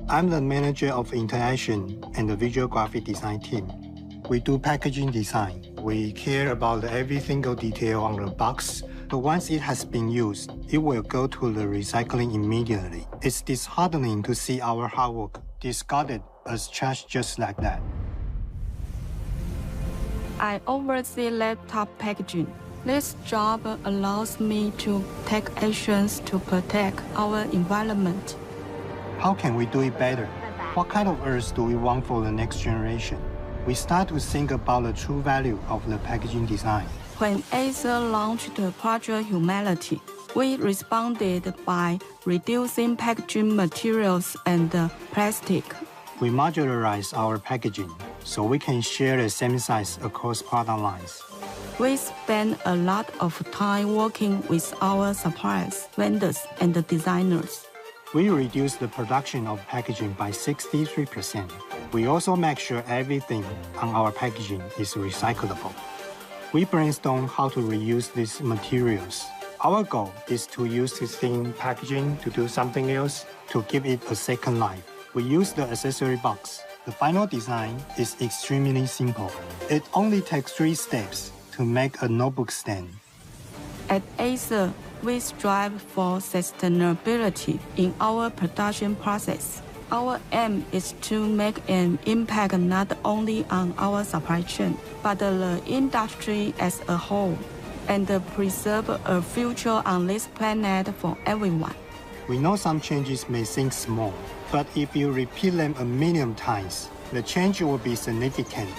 I'm the manager of interaction and the visual graphic design team. We do packaging design. We care about every single detail on the box. But once it has been used, it will go to the recycling immediately. It's disheartening to see our hard work discarded as trash just like that. I oversee laptop packaging. This job allows me to take actions to protect our environment. How can we do it better? What kind of Earth do we want for the next generation? We start to think about the true value of the packaging design. When Acer launched Project Humanity, we responded by reducing packaging materials and plastic. We modularize our packaging so we can share the same size across product lines. We spend a lot of time working with our suppliers, vendors, and designers. We reduce the production of packaging by 63%. We also make sure everything on our packaging is recyclable. We brainstorm how to reuse these materials. Our goal is to use this thin packaging to do something else, to give it a second life. We use the accessory box. The final design is extremely simple. It only takes 3 steps to make a notebook stand. At Acer, we strive for sustainability in our production process. Our aim is to make an impact not only on our supply chain, but the industry as a whole, and preserve a future on this planet for everyone. We know some changes may seem small, but if you repeat them a million times, the change will be significant.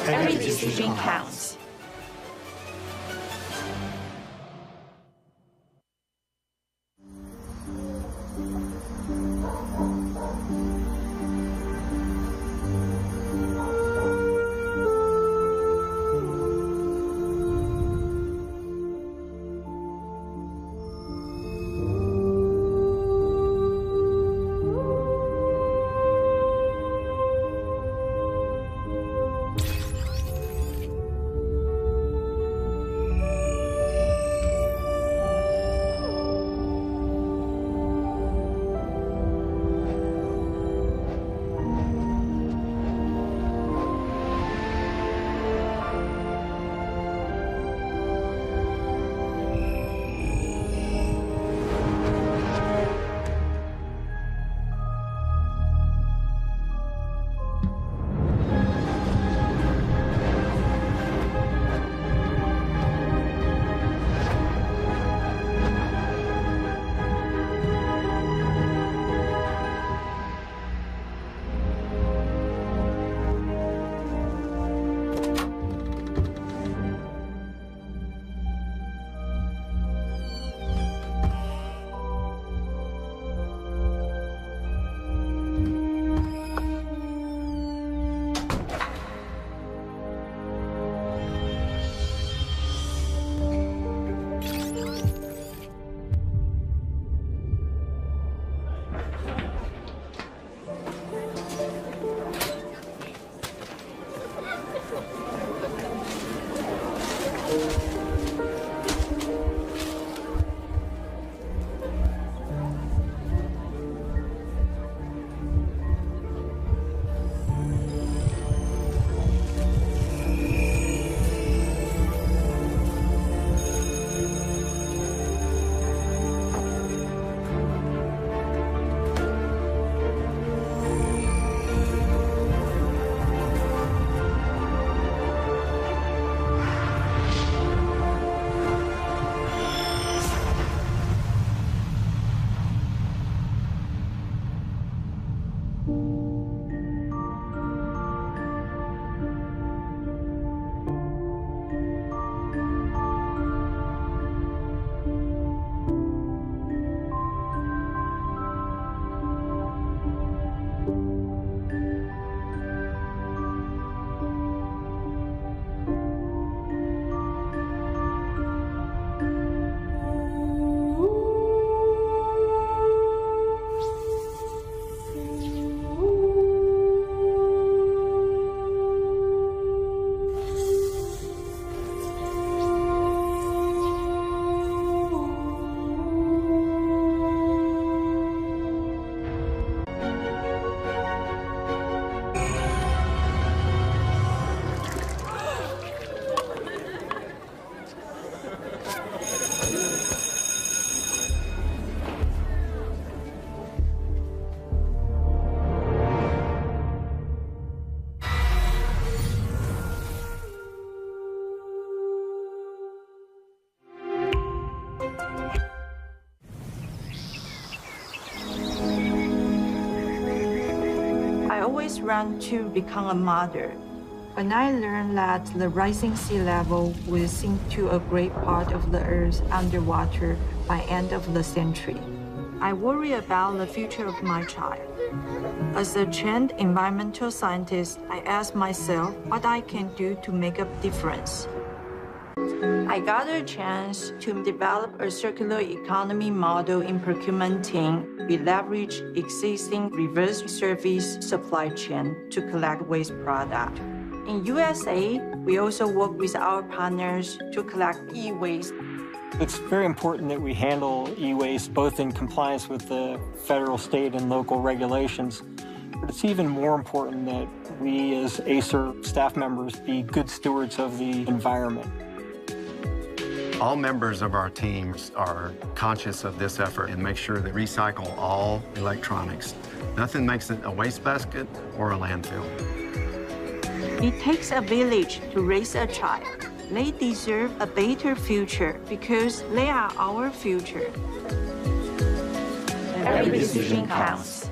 Every decision counts. always want to become a mother. When I learned that the rising sea level will sink to a great part of the Earth underwater by end of the century, I worry about the future of my child. As a trained environmental scientist, I ask myself what I can do to make a difference. I got a chance to develop a circular economy model in procurement team. We leverage existing reverse service supply chain to collect waste product. In USA, we also work with our partners to collect e-waste. It's very important that we handle e-waste both in compliance with the federal, state, and local regulations. But it's even more important that we as Acer staff members be good stewards of the environment. All members of our teams are conscious of this effort and make sure they recycle all electronics. Nothing makes it a wastebasket or a landfill. It takes a village to raise a child. They deserve a better future because they are our future. Every decision counts.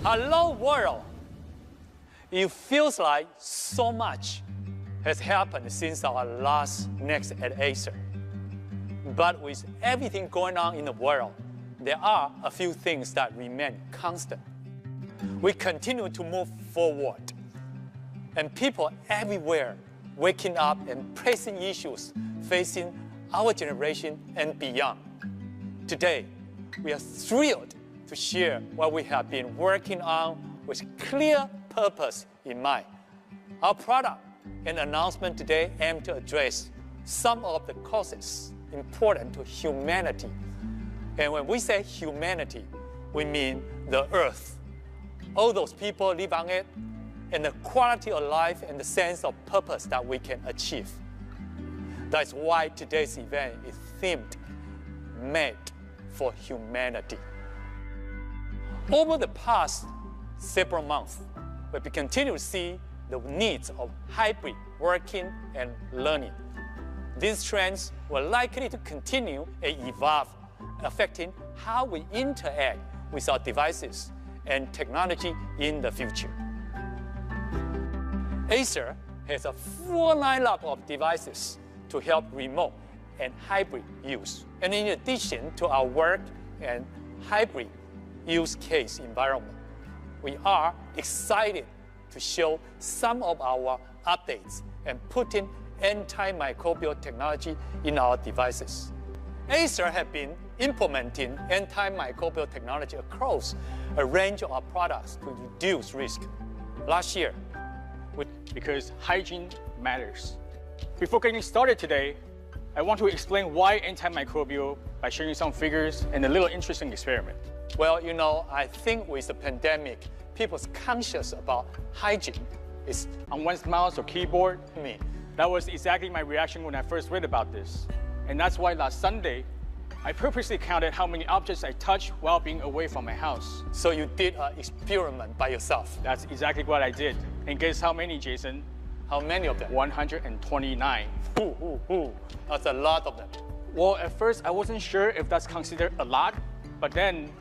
Hello, world. It feels like so much has happened since our last Next at Acer. But with everything going on in the world, there are a few things that remain constant. We continue to move forward, and people everywhere waking up and pressing issues facing our generation and beyond. Today, we are thrilled to share what we have been working on with clear purpose in mind. Our product and announcement today aim to address some of the causes important to humanity. And when we say humanity, we mean the Earth. All those people live on it, and the quality of life and the sense of purpose that we can achieve. That's why today's event is themed, Made for Humanity. Over the past several months, we continue to see the needs of hybrid working and learning. These trends will likely to continue and evolve, affecting how we interact with our devices and technology in the future. Acer has a full lineup of devices to help remote and hybrid use. And in addition to our work and hybrid use case environment, we are excited to show some of our updates and putting antimicrobial technology in our devices. Acer has been implementing antimicrobial technology across a range of our products to reduce risk. Last year, because hygiene matters. Before getting started today, I want to explain why antimicrobial by sharing some figures and a little interesting experiment. Well, you know, I think with the pandemic, people's conscious about hygiene is on one's mouse or keyboard. me. That was exactly my reaction when I first read about this. And that's why last Sunday, I purposely counted how many objects I touched while being away from my house. So you did an experiment by yourself. That's exactly what I did. And guess how many, Jason? How many of them? 129. That's a lot of them. Well, at first, I wasn't sure if that's considered a lot, but then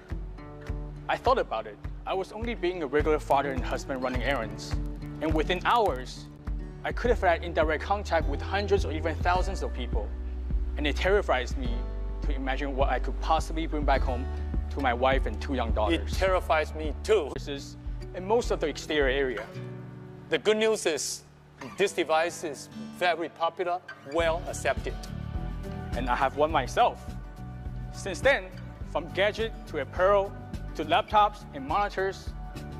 I thought about it. I was only being a regular father and husband running errands. And within hours, I could have had indirect contact with hundreds or even thousands of people. And it terrifies me to imagine what I could possibly bring back home to my wife and 2 young daughters. It terrifies me too. In most of the exterior area. The good news is this device is very popular, well accepted. And I have one myself. Since then, from gadget to apparel to laptops and monitors,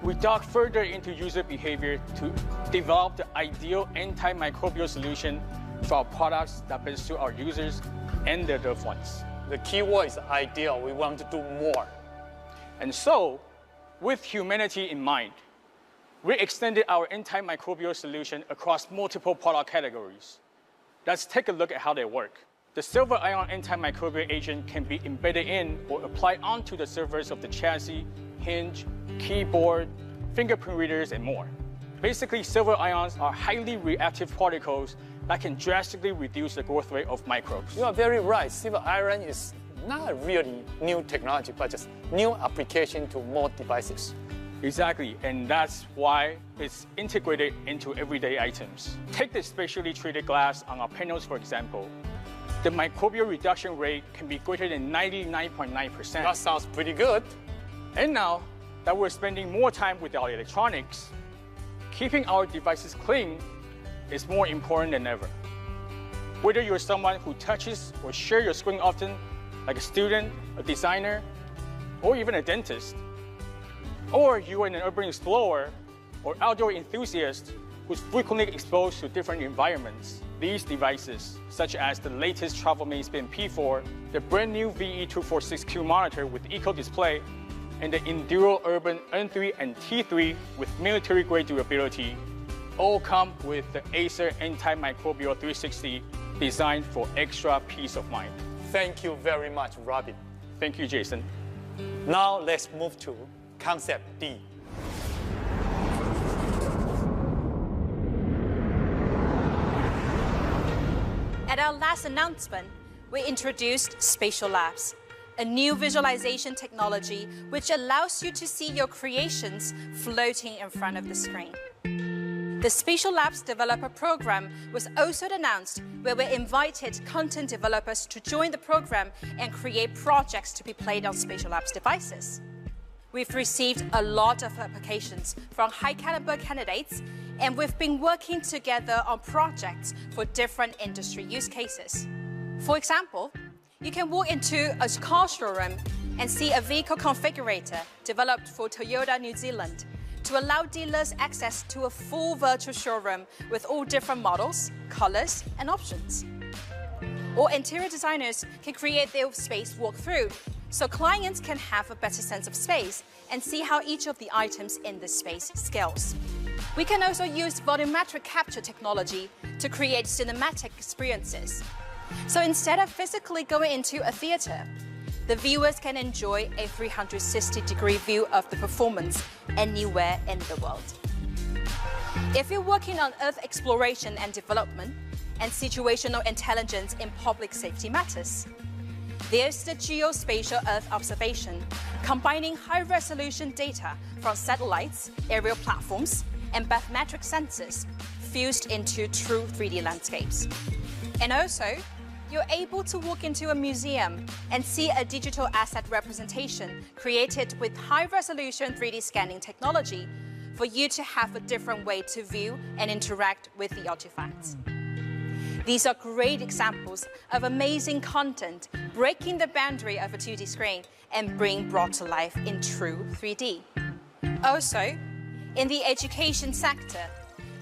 we dug further into user behavior to develop the ideal antimicrobial solution for our products that best suit our users and their loved ones. The key word is ideal. We want to do more. And so, with humanity in mind, we extended our antimicrobial solution across multiple product categories. Let's take a look at how they work. The silver ion antimicrobial agent can be embedded in or applied onto the surface of the chassis, hinge, keyboard, fingerprint readers, and more. Basically, silver ions are highly reactive particles that can drastically reduce the growth rate of microbes. You are very right. Silver ion is not a really new technology, but just new application to more devices. Exactly, and that's why it's integrated into everyday items. Take the spatially treated glass on our panels, for example. The microbial reduction rate can be greater than 99.9%. That sounds pretty good. And now that we're spending more time with our electronics, keeping our devices clean is more important than ever. Whether you're someone who touches or shares your screen often, like a student, a designer, or even a dentist, or you are an urban explorer or outdoor enthusiast who's frequently exposed to different environments, these devices, such as the latest TravelMate Spin P4, the brand new VE246Q monitor with Eco Display, and the Enduro Urban N3 and T3 with military-grade durability, all come with the Acer Antimicrobial 360 designed for extra peace of mind. Thank you very much, Robin. Thank you, Jason. Now let's move to Concept D. At our last announcement, we introduced Spatial Labs, a new visualization technology which allows you to see your creations floating in front of the screen. The Spatial Labs Developer Program was also announced, where we invited content developers to join the program and create projects to be played on Spatial Labs devices. We've received a lot of applications from high-caliber candidates, and we've been working together on projects for different industry use cases. For example, you can walk into a car showroom and see a vehicle configurator developed for Toyota New Zealand to allow dealers access to a full virtual showroom with all different models, colors, and options. Or interior designers can create their space walkthrough, so clients can have a better sense of space and see how each of the items in the space scales. We can also use volumetric capture technology to create cinematic experiences. So instead of physically going into a theater, the viewers can enjoy a 360-degree view of the performance anywhere in the world. If you're working on Earth exploration and development and situational intelligence in public safety matters, there's the Geospatial Earth observation, combining high-resolution data from satellites, aerial platforms, and bathymetric sensors fused into true 3D landscapes. And also, you're able to walk into a museum and see a digital asset representation created with high-resolution 3D scanning technology for you to have a different way to view and interact with the artifacts. These are great examples of amazing content breaking the boundary of a 2D screen and being brought to life in true 3D. Also, in the education sector,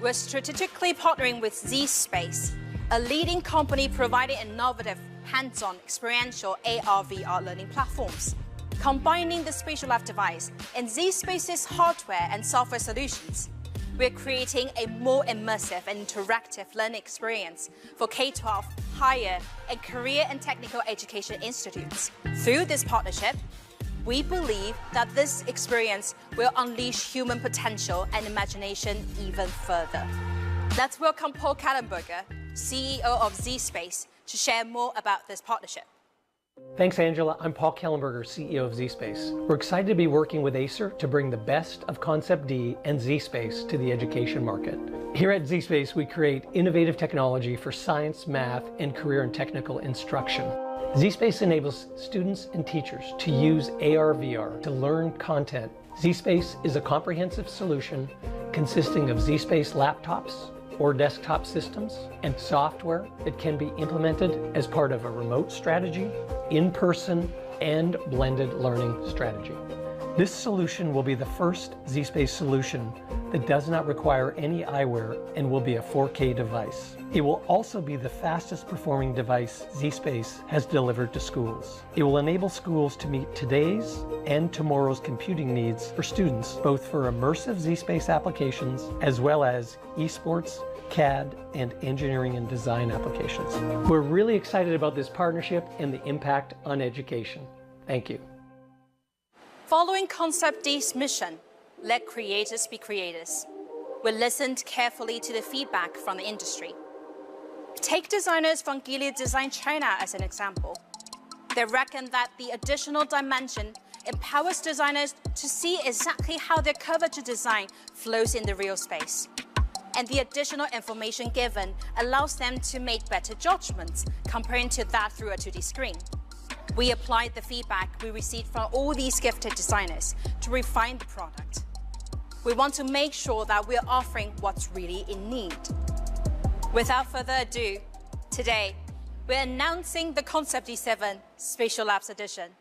we're strategically partnering with Z-Space, a leading company providing innovative, hands-on, experiential AR/VR learning platforms. Combining the Spatial Lab device and Z-Space's hardware and software solutions, we're creating a more immersive and interactive learning experience for K-12, higher, and career and technical education institutes. Through this partnership, we believe that this experience will unleash human potential and imagination even further. Let's welcome Paul Kallenberger, CEO of Z-Space, to share more about this partnership. Thanks, Angela. I'm Paul Kallenberger, CEO of Z-Space. We're excited to be working with Acer to bring the best of Concept D and Z-Space to the education market. Here at Z-Space, we create innovative technology for science, math, and career and technical instruction. Z-Space enables students and teachers to use AR/VR to learn content. Z-Space is a comprehensive solution consisting of Z-Space laptops or desktop systems and software that can be implemented as part of a remote strategy, in-person, and blended learning strategy. This solution will be the first Z-Space solution that does not require any eyewear and will be a 4K device. It will also be the fastest performing device Z-Space has delivered to schools. It will enable schools to meet today's and tomorrow's computing needs for students, both for immersive Z-Space applications as well as esports, CAD, and engineering and design applications. We're really excited about this partnership and the impact on education. Thank you. Following Concept D's mission, let creators be creators, we listened carefully to the feedback from the industry. Take designers from Gilead Design China as an example. They reckon that the additional dimension empowers designers to see exactly how their curvature design flows in the real space. And the additional information given allows them to make better judgments comparing to that through a 2D screen. We applied the feedback we received from all these gifted designers to refine the product. We want to make sure that we're offering what's really in need. Without further ado, today, we're announcing the Concept D7 Spatial Labs Edition.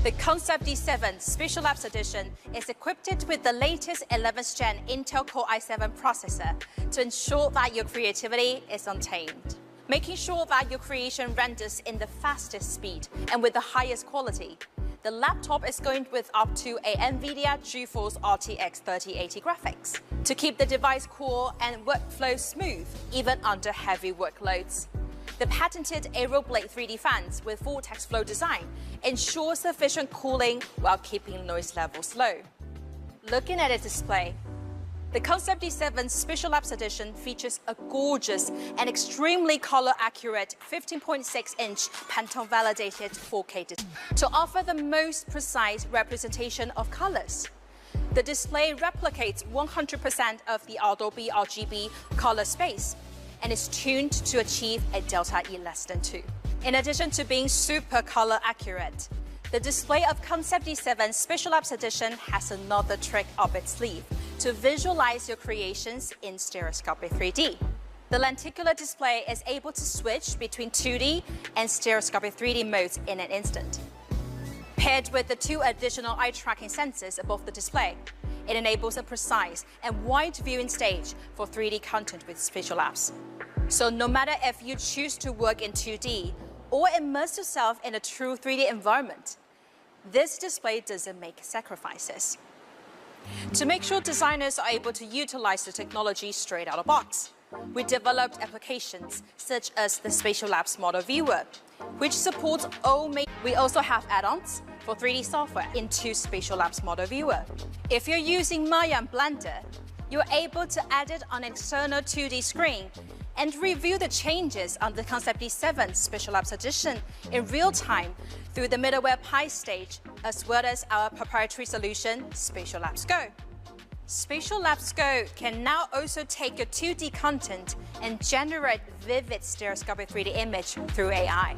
The Concept D7 Spatial Labs Edition is equipped with the latest 11th Gen Intel Core i7 processor to ensure that your creativity is untamed, making sure that your creation renders in the fastest speed and with the highest quality. The laptop is going with up to a NVIDIA GeForce RTX 3080 graphics to keep the device cool and workflow smooth, even under heavy workloads. The patented Aero Blade 3D fans with vortex flow design ensure sufficient cooling while keeping noise levels low. Looking at its display, The Concept D7 Spatial Labs edition features a gorgeous and extremely color-accurate 15.6-inch Pantone-validated 4K display to offer the most precise representation of colors. The display replicates 100% of the Adobe RGB color space and is tuned to achieve a delta E less than 2. In addition to being super color accurate, the display of Concept D7 Spatial Labs edition has another trick up its sleeve to visualize your creations in stereoscopic 3D. The lenticular display is able to switch between 2D and stereoscopic 3D modes in an instant. Paired with the 2 additional eye tracking sensors above the display, it enables a precise and wide viewing stage for 3D content with Spatial Labs. So no matter if you choose to work in 2D or immerse yourself in a true 3D environment, this display doesn't make sacrifices. To make sure designers are able to utilize the technology straight out of the box, we developed applications such as the Spatial Labs Model Viewer, which supports all We also have add-ons for 3D software into Spatial Labs Model Viewer. If you're using Maya and Blender, you're able to add it on an external 2D screen and review the changes on the Concept D7 Spatial Labs edition in real time through the middleware Pi stage, as well as our proprietary solution, Spatial Labs Go. Spatial Labs Go can now also take your 2D content and generate vivid stereoscopic 3D image through AI.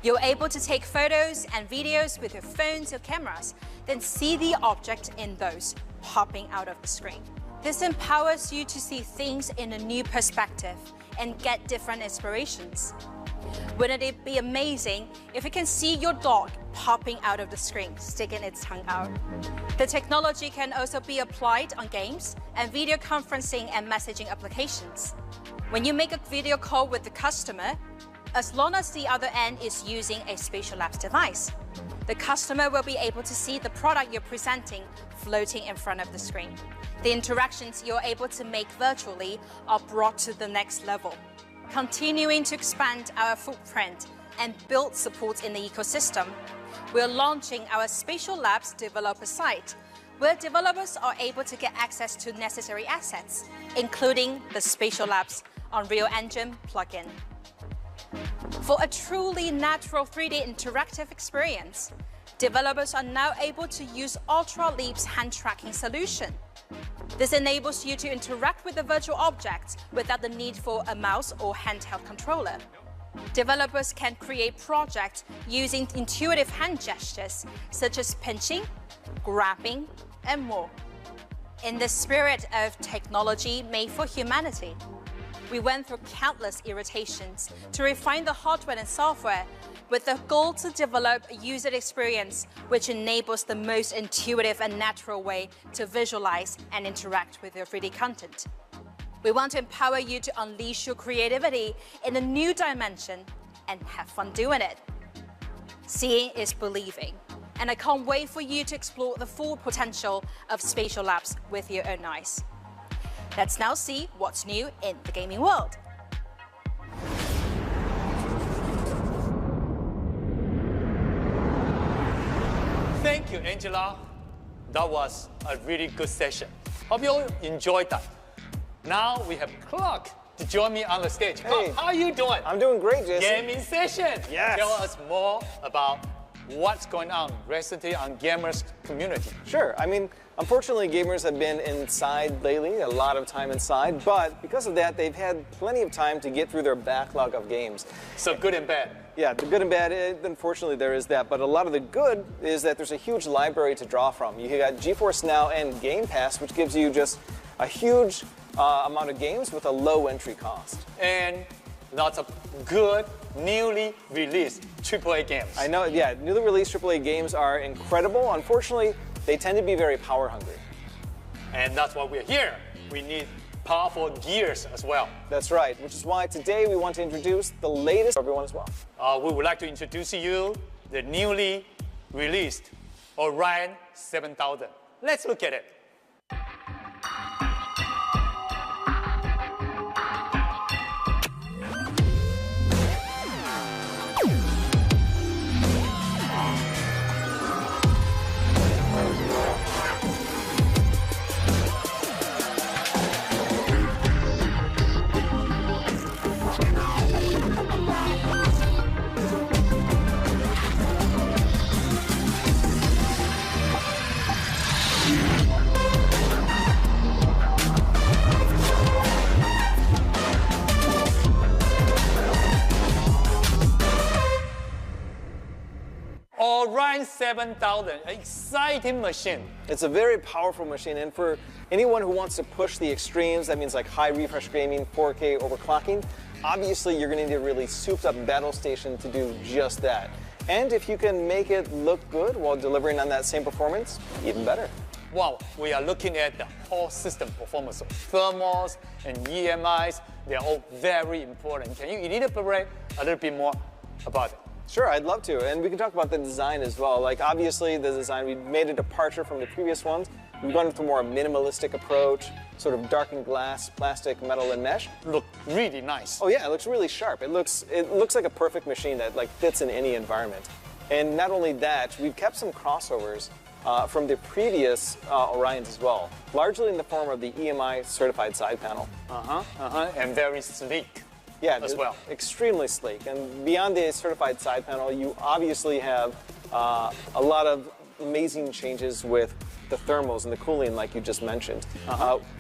You're able to take photos and videos with your phones or cameras, then see the object in those popping out of the screen. This empowers you to see things in a new perspective and get different inspirations. Wouldn't it be amazing if you can see your dog popping out of the screen, sticking its tongue out? The technology can also be applied on games and video conferencing and messaging applications. When you make a video call with the customer, as long as the other end is using a Spatial Labs device, the customer will be able to see the product you're presenting floating in front of the screen. The interactions you're able to make virtually are brought to the next level. Continuing to expand our footprint and build support in the ecosystem, we're launching our Spatial Labs developer site, where developers are able to get access to necessary assets, including the Spatial Labs Unreal Engine plugin. For a truly natural 3D interactive experience, developers are now able to use Ultra Leap's hand tracking solution. This enables you to interact with the virtual objects without the need for a mouse or handheld controller. Developers can create projects using intuitive hand gestures, such as pinching, grabbing, and more. In the spirit of technology made for humanity, we went through countless iterations to refine the hardware and software with the goal to develop a user experience which enables the most intuitive and natural way to visualize and interact with your 3D content. We want to empower you to unleash your creativity in a new dimension and have fun doing it. Seeing is believing, and I can't wait for you to explore the full potential of Spatial Labs with your own eyes. Let's now see what's new in the gaming world. Thank you, Angela. That was a really good session. Hope you all enjoyed that. Now we have Clark to join me on the stage. Hey. How are you doing? I'm doing great, Jason. Gaming session. Yes. Tell us more about what's going on recently on gamers community. Sure. I mean, unfortunately, gamers have been inside lately, a lot of time inside, but because of that, they've had plenty of time to get through their backlog of games. So good and bad. Yeah, the good and bad, unfortunately, there is that. But a lot of the good is that there's a huge library to draw from. You got GeForce Now and Game Pass, which gives you just a huge amount of games with a low entry cost. And lots of good, newly released AAA games. I know, yeah, newly released AAA games are incredible. Unfortunately, they tend to be very power hungry. And that's why we're here. We need powerful gears as well. That's right, which is why today we want to introduce the latest for everyone as well. We would like to introduce to you the newly released Orion 7000. Let's look at it. Orion 7000, exciting machine. It's a very powerful machine, and for anyone who wants to push the extremes, that means like high refresh gaming, 4K overclocking, obviously you're going to need a really souped up battle station to do just that. And if you can make it look good while delivering on that same performance, even better. Wow, we are looking at the whole system performance of thermals and EMIs. They're all very important. Can you elaborate a little bit more about it? Sure, I'd love to. And we can talk about the design as well. Like obviously the design, we made a departure from the previous ones. We've gone with a more minimalistic approach, sort of darkened glass, plastic, metal, and mesh. Look really nice. Oh yeah, it looks really sharp. It looks like a perfect machine that like fits in any environment. And not only that, we've kept some crossovers from the previous Orions as well, largely in the form of the EMI certified side panel. And very sleek. Yeah, as well. Extremely sleek. And beyond the certified side panel, you obviously have a lot of amazing changes with the thermals and the cooling, like you just mentioned.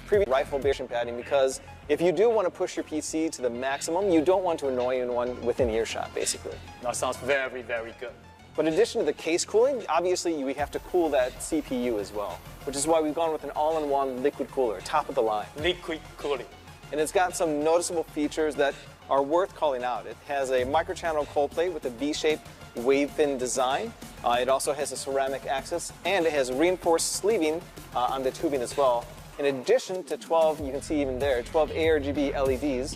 Previous rifle bastion padding, because if you do want to push your PC to the maximum, you don't want to annoy anyone within earshot, basically. That sounds very, very good. But in addition to the case cooling, obviously we have to cool that CPU as well, which is why we've gone with an all-in-one liquid cooler, top of the line. Liquid cooling. And it's got some noticeable features that are worth calling out. It has a microchannel cold plate with a V-shaped wave-thin design. It also has a ceramic axis, and it has reinforced sleeving on the tubing as well. In addition to 12, you can see even there, 12 ARGB LEDs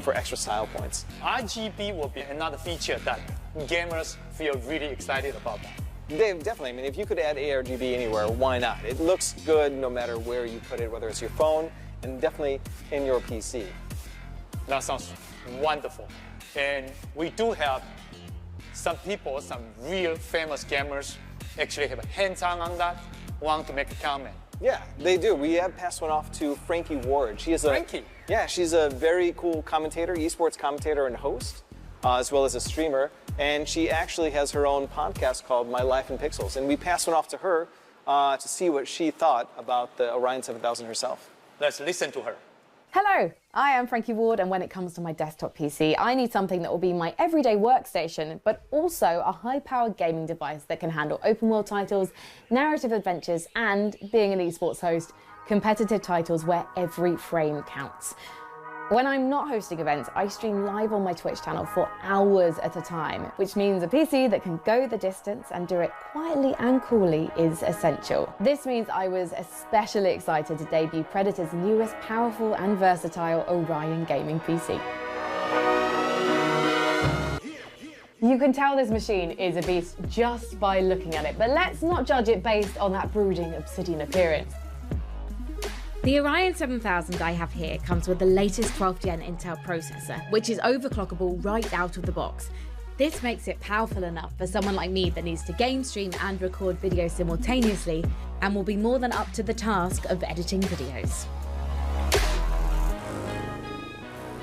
for extra style points. RGB will be another feature that gamers feel really excited about that. Dave, definitely. I mean, if you could add ARGB anywhere, why not? It looks good no matter where you put it, whether it's your phone and definitely in your PC. That sounds wonderful. And we do have some people, some real famous gamers actually have a hands-on that, want to make a comment. Yeah, they do. We have passed one off to Frankie Ward. Frankie? Yeah, she's a very cool commentator, esports commentator and host, as well as a streamer. And she actually has her own podcast called My Life in Pixels. And we passed one off to her to see what she thought about the Orion 7000 herself. Let's listen to her. Hello, I am Frankie Ward, and when it comes to my desktop PC, I need something that will be my everyday workstation, but also a high-powered gaming device that can handle open-world titles, narrative adventures, and, being an esports host, competitive titles where every frame counts. When I'm not hosting events, I stream live on my Twitch channel for hours at a time, which means a PC that can go the distance and do it quietly and coolly is essential. This means I was especially excited to debut Predator's newest powerful and versatile Orion gaming PC. You can tell this machine is a beast just by looking at it, but let's not judge it based on that brooding obsidian appearance. The Orion 7000 I have here comes with the latest 12th gen Intel processor, which is overclockable right out of the box. This makes it powerful enough for someone like me that needs to game stream and record video simultaneously, and will be more than up to the task of editing videos.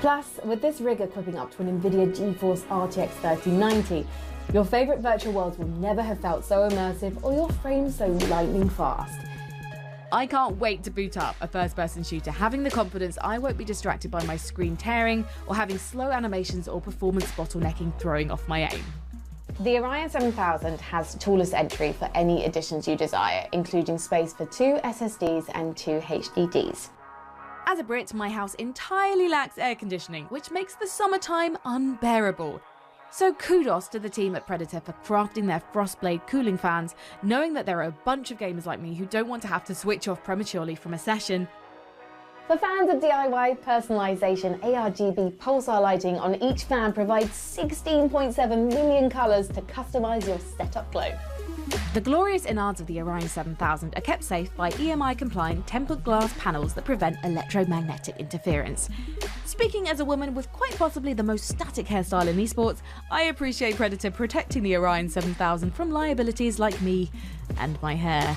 Plus, with this rig equipping up to an NVIDIA GeForce RTX 3090, your favourite virtual worlds will never have felt so immersive or your frames so lightning fast. I can't wait to boot up a first-person shooter, having the confidence I won't be distracted by my screen tearing or having slow animations or performance bottlenecking throwing off my aim. The Orion 7000 has toolless entry for any additions you desire, including space for 2 SSDs and 2 HDDs. As a Brit, my house entirely lacks air conditioning, which makes the summertime unbearable. So kudos to the team at Predator for crafting their Frostblade cooling fans, knowing that there are a bunch of gamers like me who don't want to have to switch off prematurely from a session. For fans of DIY personalisation, ARGB pulsar lighting on each fan provides 16.7 million colours to customise your setup glow. The glorious innards of the Orion 7000 are kept safe by EMI-compliant tempered glass panels that prevent electromagnetic interference. Speaking as a woman with quite possibly the most static hairstyle in esports, I appreciate Predator protecting the Orion 7000 from liabilities like me and my hair.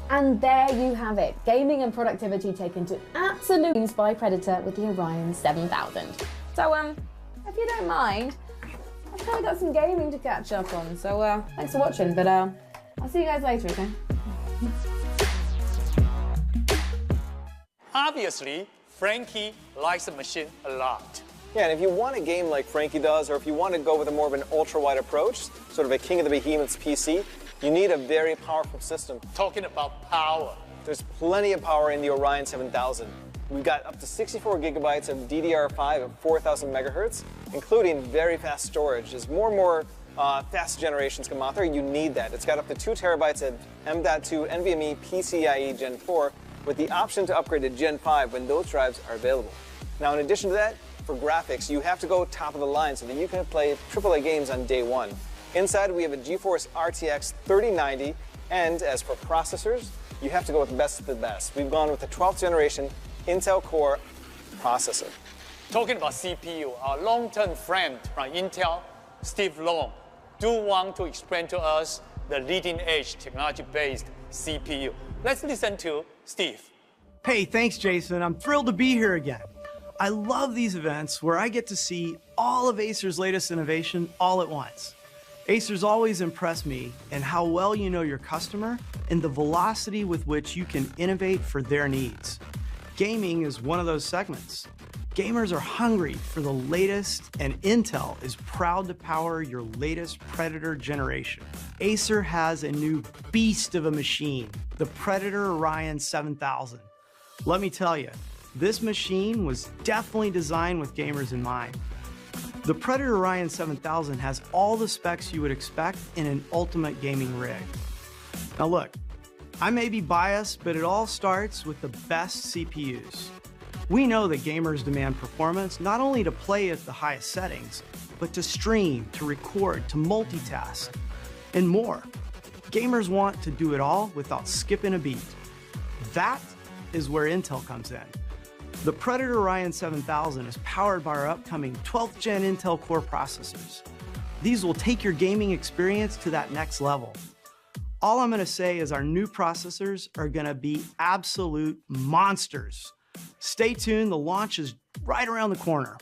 And there you have it, gaming and productivity taken to absolute use by Predator with the Orion 7000. So, if you don't mind, I've kind of got some gaming to catch up on, so thanks for watching, but I'll see you guys later, okay? Obviously, Frankie likes the machine a lot. Yeah, and if you want a game like Frankie does, or if you want to go with a more of an ultra-wide approach, sort of a King of the Behemoths PC, You need a very powerful system. Talking about power. There's plenty of power in the Orion 7000. We've got up to 64 gigabytes of DDR5 at 4,000 megahertz, including very fast storage. As more and more fast generations come out there, you need that. It's got up to 2 terabytes of M.2 NVMe PCIe Gen 4 with the option to upgrade to Gen 5 when those drives are available. Now, in addition to that, for graphics, you have to go top of the line so that you can play AAA games on day one. Inside, we have a GeForce RTX 3090, and as for processors, you have to go with the best of the best. We've gone with the 12th generation Intel Core processor. Talking about CPU, our long-term friend from Intel, Steve Long, do want to explain to us the leading-edge technology-based CPU. Let's listen to Steve. Hey, thanks, Jason. I'm thrilled to be here again. I love these events where I get to see all of Acer's latest innovation all at once. Acer's always impressed me in how well you know your customer and the velocity with which you can innovate for their needs. Gaming is one of those segments. Gamers are hungry for the latest, and Intel is proud to power your latest Predator generation. Acer has a new beast of a machine, the Predator Orion 7000. Let me tell you, this machine was definitely designed with gamers in mind. The Predator Orion 7000 has all the specs you would expect in an ultimate gaming rig. Now look, I may be biased, but it all starts with the best CPUs. We know that gamers demand performance not only to play at the highest settings, but to stream, to record, to multitask, and more. Gamers want to do it all without skipping a beat. That is where Intel comes in. The Predator Orion 7000 is powered by our upcoming 12th gen Intel Core processors. These will take your gaming experience to that next level. All I'm going to say is our new processors are going to be absolute monsters. Stay tuned, the launch is right around the corner.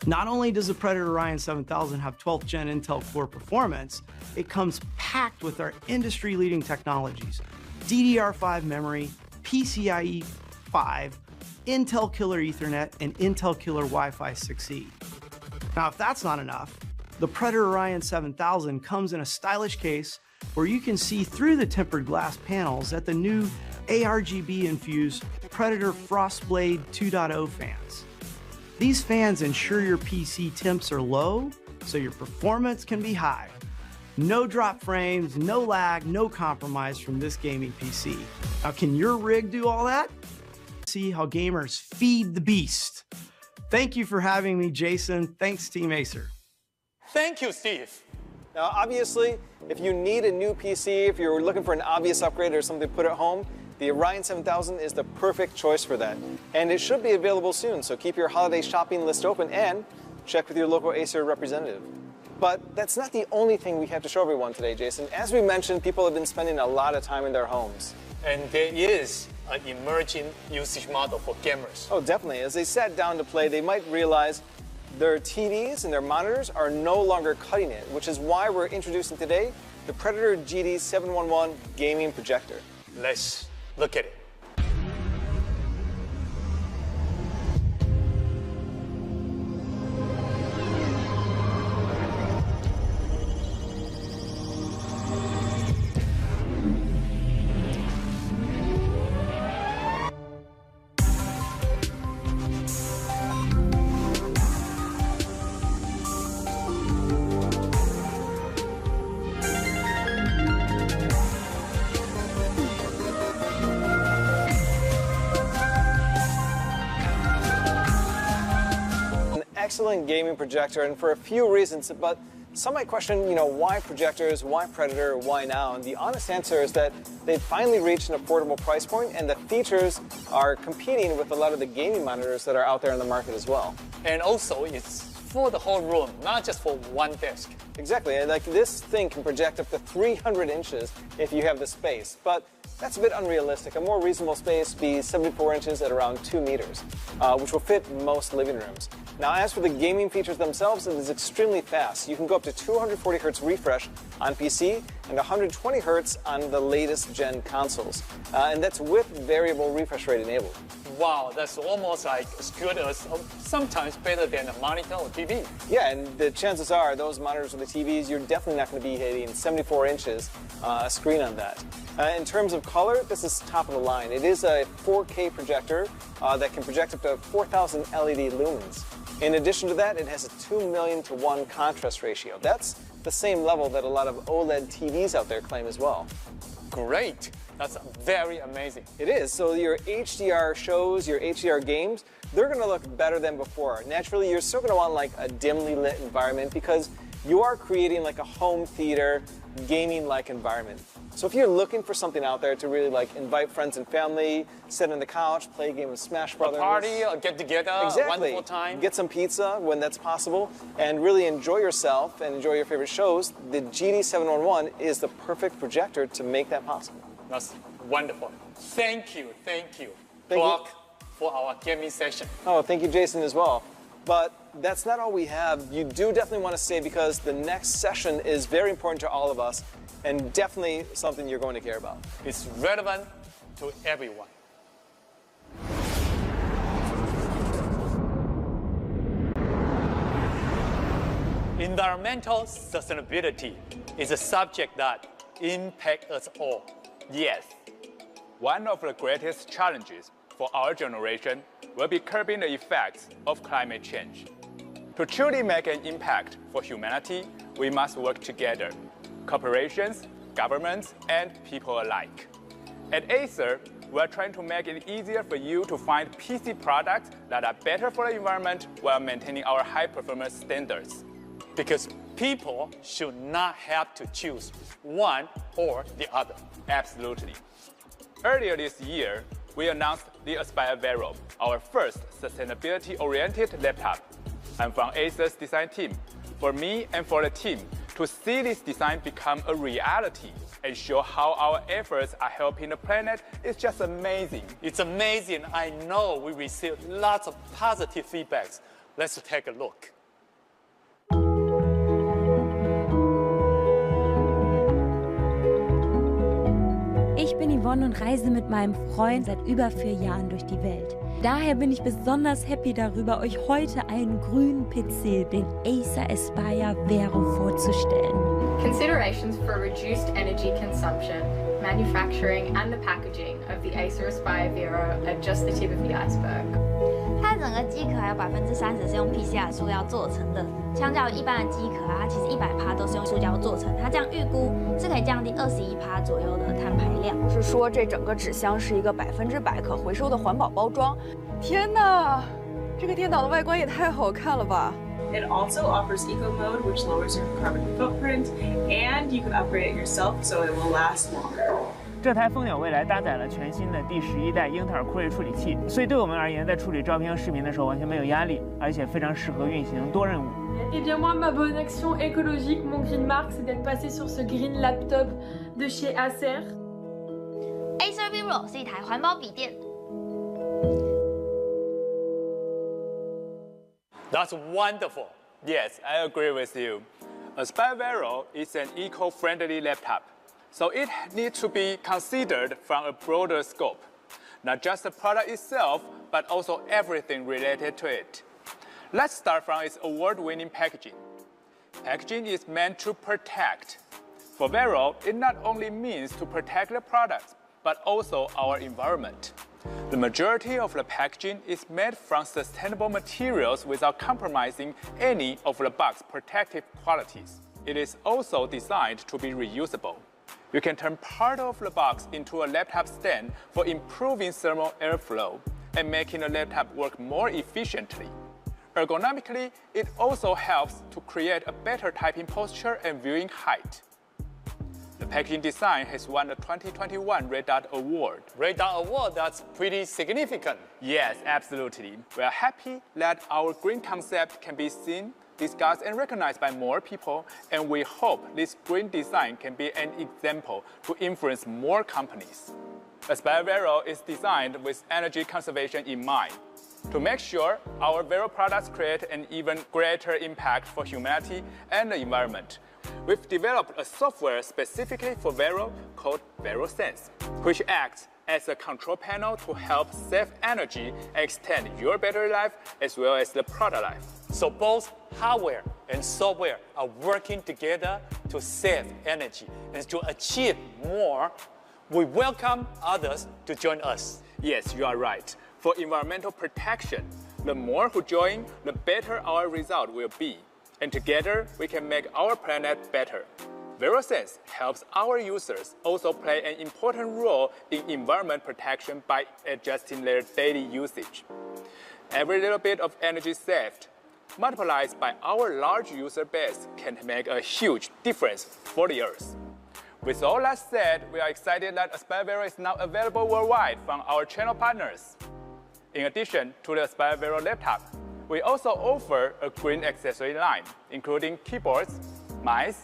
Not only does the Predator Orion 7000 have 12th gen Intel Core performance, it comes packed with our industry-leading technologies: DDR5 memory, PCIe 5, Intel Killer Ethernet, and Intel Killer Wi-Fi 6E. Now, if that's not enough, the Predator Orion 7000 comes in a stylish case where you can see through the tempered glass panels at the new ARGB-infused Predator Frostblade 2.0 fans. These fans ensure your PC temps are low, so your performance can be high. No drop frames, no lag, no compromise from this gaming PC. Now, can your rig do all that? See how gamers feed the beast. Thank you for having me, Jason. Thanks, Team Acer. Thank you, Steve. Now, obviously, if you need a new PC, if you're looking for an obvious upgrade or something to put at home, the Orion 7000 is the perfect choice for that. And it should be available soon, so keep your holiday shopping list open and check with your local Acer representative. But that's not the only thing we have to show everyone today, Jason. As we mentioned, people have been spending a lot of time in their homes. And there is an emerging usage model for gamers. Oh, definitely. As they sat down to play, they might realize their TVs and their monitors are no longer cutting it, which is why we're introducing today the Predator GD711 gaming projector. Let's look at it. Excellent gaming projector, and for a few reasons, but some might question, why projectors, why Predator, why now? And the honest answer is that they've finally reached an affordable price point, and the features are competing with a lot of the gaming monitors that are out there in the market as well. And also, it's for the whole room, not just for one desk. Exactly, and like this thing can project up to 300 inches if you have the space, but that's a bit unrealistic. A more reasonable space would be 74 inches at around 2 meters, which will fit most living rooms. Now, as for the gaming features themselves, it is extremely fast. You can go up to 240 hertz refresh on PC, and 120 Hz on the latest gen consoles. And that's with variable refresh rate enabled. Wow, that's almost like as good as, sometimes better than a monitor or TV. Yeah, and the chances are those monitors or the TVs, you're definitely not going to be hitting 74 inches a screen on that. In terms of color, this is top of the line. It is a 4K projector that can project up to 4,000 LED lumens. In addition to that, it has a 2,000,000:1 contrast ratio. That's the same level that a lot of OLED TVs out there claim as well. Great. That's very amazing. It is. So your HDR shows, your HDR games, they're going to look better than before. Naturally, you're still going to want like a dimly lit environment because you are creating like a home theater, gaming-like environment. So if you're looking for something out there to really like invite friends and family, sit on the couch, play a game of Smash Brothers. A party, a get together, exactly. A wonderful time. Get some pizza when that's possible and really enjoy yourself and enjoy your favorite shows. The GD711 is the perfect projector to make that possible. That's wonderful. Thank you. Thank you for our gaming session. Oh, thank you, Jason, as well. But that's not all we have. You do definitely want to stay because the next session is very important to all of us and definitely something you're going to care about. It's relevant to everyone. Environmental sustainability is a subject that impacts us all. Yes. One of the greatest challenges for our generation will be curbing the effects of climate change. To truly make an impact for humanity, we must work together, corporations, governments, and people alike. At Acer, we're trying to make it easier for you to find PC products that are better for the environment while maintaining our high-performance standards. Because people should not have to choose one or the other. Absolutely. Earlier this year, we announced the Aspire Vero, our first sustainability-oriented laptop. I'm from Acer's design team. For me and for the team, to see this design become a reality and show how our efforts are helping the planet is just amazing. It's amazing. I know we received lots of positive feedbacks. Let's take a look. Ich bin Yvonne und reise mit meinem Freund seit über 4 Jahren durch die Welt. Daher bin ich besonders happy darüber, euch heute einen grünen PC, den Acer Aspire Vero, vorzustellen. Considerations for reduced energy consumption, manufacturing and the packaging of the Acer Aspire Vero are just the tip of the iceberg. 它整个机壳还有30%是用 PCR 塑料做成的，相较于一般的机壳它其实100%都是用塑胶做成。它这样预估是可以降低21%左右的碳排量。是说这整个纸箱是一个100%可回收的环保包装。天哪，这个电脑的外观也太好看了吧！ It also offers eco mode, which lowers your carbon footprint, and you can upgrade it yourself so it will last longer. 这台蜂鸟未来搭载了全新的第11代英特尔酷睿处理器，所以对我们而言，在处理照片和视频的时候完全没有压力，而且非常适合运行多任务。Eh bien moi, ma bonne action écologique, mon green mark, c'est d'être passé sur ce green laptop de chez Acer. Acer Vero 是一台环保笔电。That's wonderful. Yes, I agree with you. Aspire Vero is an eco-friendly laptop, so it needs to be considered from a broader scope. Not just the product itself, but also everything related to it. Let's start from its award-winning packaging. Packaging is meant to protect. For Vero, it not only means to protect the products, but also our environment. The majority of the packaging is made from sustainable materials without compromising any of the box's protective qualities. It is also designed to be reusable. You can turn part of the box into a laptop stand for improving thermal airflow and making the laptop work more efficiently. Ergonomically, it also helps to create a better typing posture and viewing height. The packaging design has won the 2021 Red Dot Award. Red Dot Award, that's pretty significant. Yes, absolutely. We are happy that our green concept can be seen, discussed, and recognized by more people, and we hope this green design can be an example to influence more companies. Aspire Vero is designed with energy conservation in mind. To make sure our Vero products create an even greater impact for humanity and the environment, We've developed a software specifically for Vero called VeroSense, which acts as a control panel to help save energy and extend your battery life as well as the product life. So both hardware and software are working together to save energy and to achieve more. We welcome others to join us. Yes, you are right. For environmental protection, the more who join, the better our result will be. And together, we can make our planet better. VeroSense helps our users also play an important role in environment protection by adjusting their daily usage. Every little bit of energy saved, multiplied by our large user base, can make a huge difference for the Earth. With all that said, we are excited that Aspire Vero is now available worldwide from our channel partners. In addition to the Aspire Vero laptop, we also offer a green accessory line, including keyboards, mice,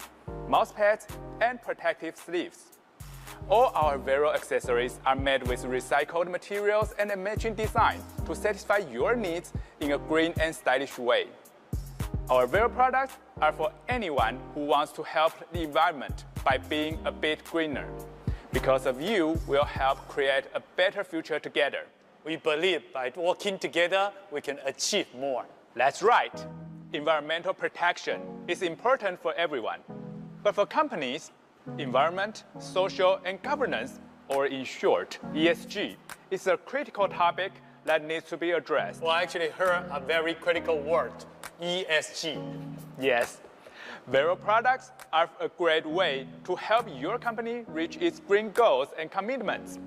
mousepads, and protective sleeves. All our Vero accessories are made with recycled materials and a matching design to satisfy your needs in a green and stylish way. Our Vero products are for anyone who wants to help the environment by being a bit greener. Because of you, we'll help create a better future together. We believe by working together, we can achieve more. That's right. Environmental protection is important for everyone. But for companies, environment, social, and governance, or in short, ESG, is a critical topic that needs to be addressed. Well, I actually heard a very critical word, ESG. Yes. Vero products are a great way to help your company reach its green goals and commitments,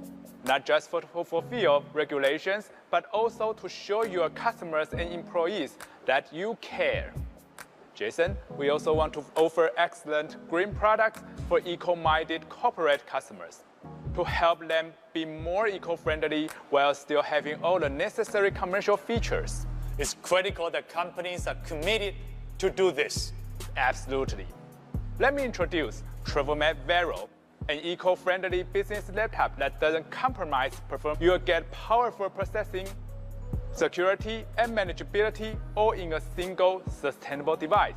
not just to fulfill regulations, but also to show your customers and employees that you care. Jason, we also want to offer excellent green products for eco-minded corporate customers to help them be more eco-friendly while still having all the necessary commercial features. It's critical that companies are committed to do this. Absolutely. Let me introduce TravelMate Vero, an eco-friendly business laptop that doesn't compromise performance. You'll get powerful processing, security, and manageability all in a single sustainable device.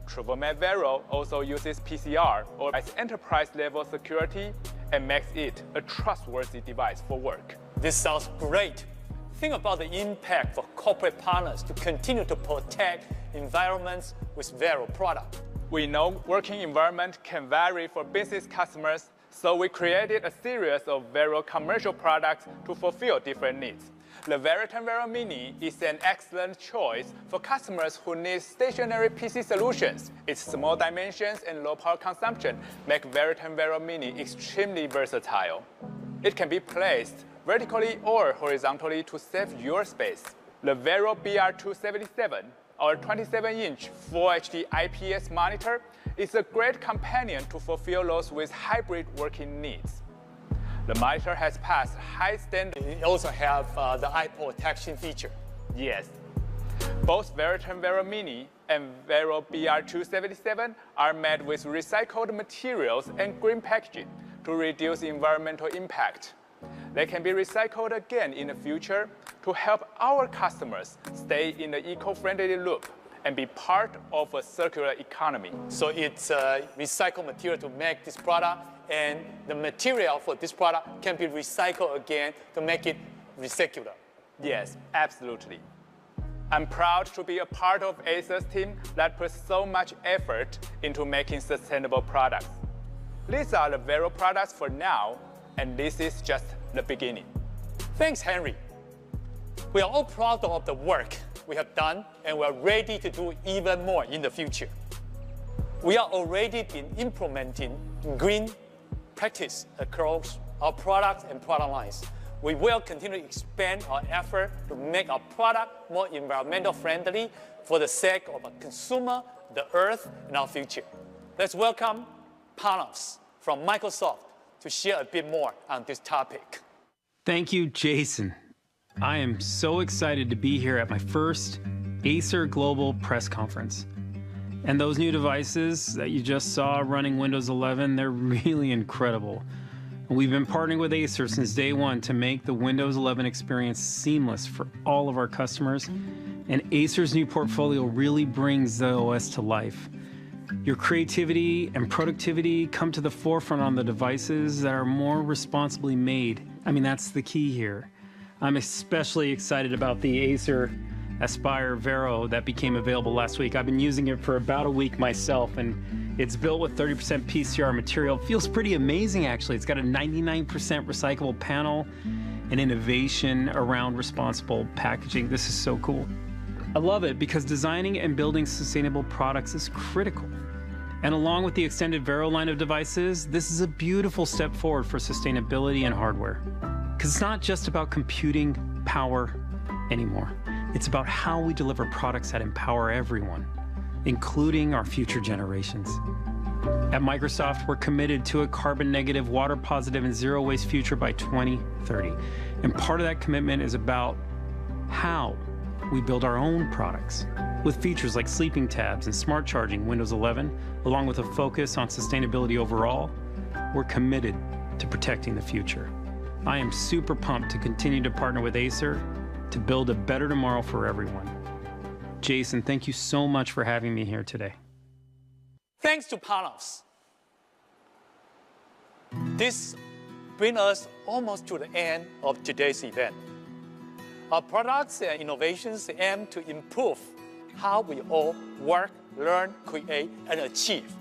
TravelMate Vero also uses PCR, or enterprise-level security, and makes it a trustworthy device for work. This sounds great. Think about the impact for corporate partners to continue to protect environments with Vero product. We know working environment can vary for business customers, so we created a series of Vero commercial products to fulfill different needs. The Veriton Vero Mini is an excellent choice for customers who need stationary PC solutions. Its small dimensions and low power consumption make Veriton Vero Mini extremely versatile. It can be placed vertically or horizontally to save your space. The Vero BR277, our 27-inch Full HD IPS monitor, is a great companion to fulfill those with hybrid working needs. The monitor has passed high standards. It also has the eye protection feature. Yes. Both Veriton Vero Mini and Vero BR277 are made with recycled materials and green packaging to reduce environmental impact. They can be recycled again in the future to help our customers stay in the eco-friendly loop and be part of a circular economy. So it's recycled material to make this product, and the material for this product can be recycled again to make it recyclable. Yes, absolutely. I'm proud to be a part of Acer's team that puts so much effort into making sustainable products. These are the Vero products for now, and this is just the beginning. Thanks, Henry. We are all proud of the work we have done, and we are ready to do even more in the future. We are already been implementing green practice across our products and product lines. We will continue to expand our effort to make our product more environmental friendly for the sake of our consumer, the earth, and our future. Let's welcome Panos from Microsoft to share a bit more on this topic. Thank you, Jason. I am so excited to be here at my first Acer Global Press Conference. And those new devices that you just saw running Windows 11, they're really incredible. We've been partnering with Acer since day one to make the Windows 11 experience seamless for all of our customers. And Acer's new portfolio really brings the OS to life. Your creativity and productivity come to the forefront on the devices that are more responsibly made. I mean, that's the key here. I'm especially excited about the Acer Aspire Vero that became available last week. I've been using it for about a week myself, and it's built with 30% PCR material. It feels pretty amazing, actually. It's got a 99% recyclable panel and innovation around responsible packaging. This is so cool. I love it because designing and building sustainable products is critical. And along with the extended Vero line of devices, this is a beautiful step forward for sustainability and hardware. Because it's not just about computing power anymore. It's about how we deliver products that empower everyone, including our future generations. At Microsoft, we're committed to a carbon negative, water positive, and zero waste future by 2030. And part of that commitment is about how we build our own products with features like sleeping tabs and smart charging Windows 11, along with a focus on sustainability overall. We're committed to protecting the future. I am super pumped to continue to partner with Acer to build a better tomorrow for everyone. Jason, thank you so much for having me here today. Thanks to Panos. This brings us almost to the end of today's event. Our products and innovations aim to improve how we all work, learn, create, and achieve.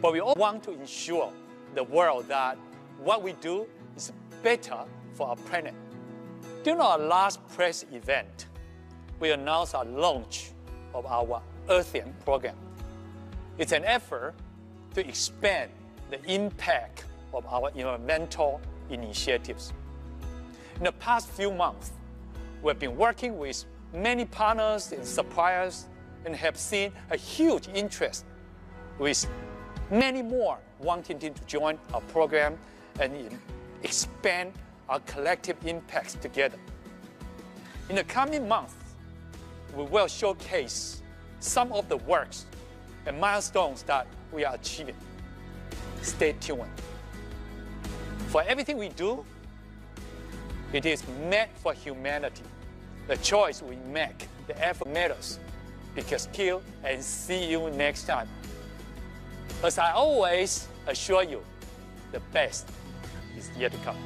But we all want to ensure the world that what we do is better for our planet. During our last press event, we announced our launch of our Earthian program. It's an effort to expand the impact of our environmental initiatives. In the past few months, we've been working with many partners and suppliers and have seen a huge interest with many more wanting to join our program and expand our collective impacts together. In the coming months, we will showcase some of the works and milestones that we are achieving. Stay tuned. For everything we do, it is meant for humanity. The choice we make, the effort matters. Because till and see you next time. As I always assure you, the best is yet to come.